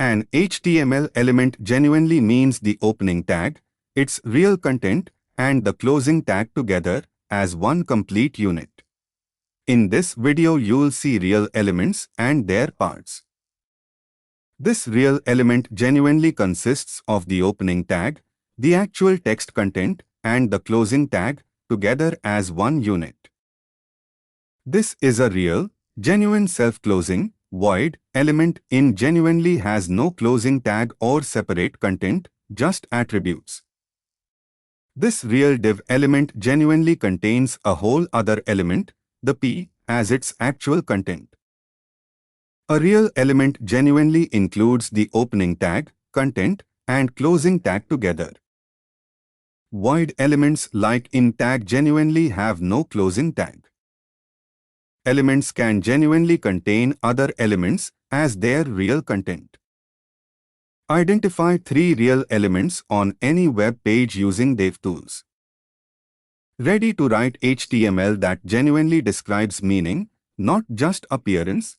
An HTML element genuinely means the opening tag, its real content, and the closing tag together as one complete unit. In this video you'll see real elements and their parts. This real element genuinely consists of the opening tag, the actual text content, and the closing tag together as one unit. This is a real, genuine self-closing, void element in genuinely has no closing tag or separate content, just attributes. This real div element genuinely contains a whole other element, the p, as its actual content. A real element genuinely includes the opening tag, content, and closing tag together. Void elements like in tag genuinely have no closing tag. Elements can genuinely contain other elements as their real content. Identify 3 real elements on any web page using devtools. Ready to write HTML that genuinely describes meaning, not just appearance?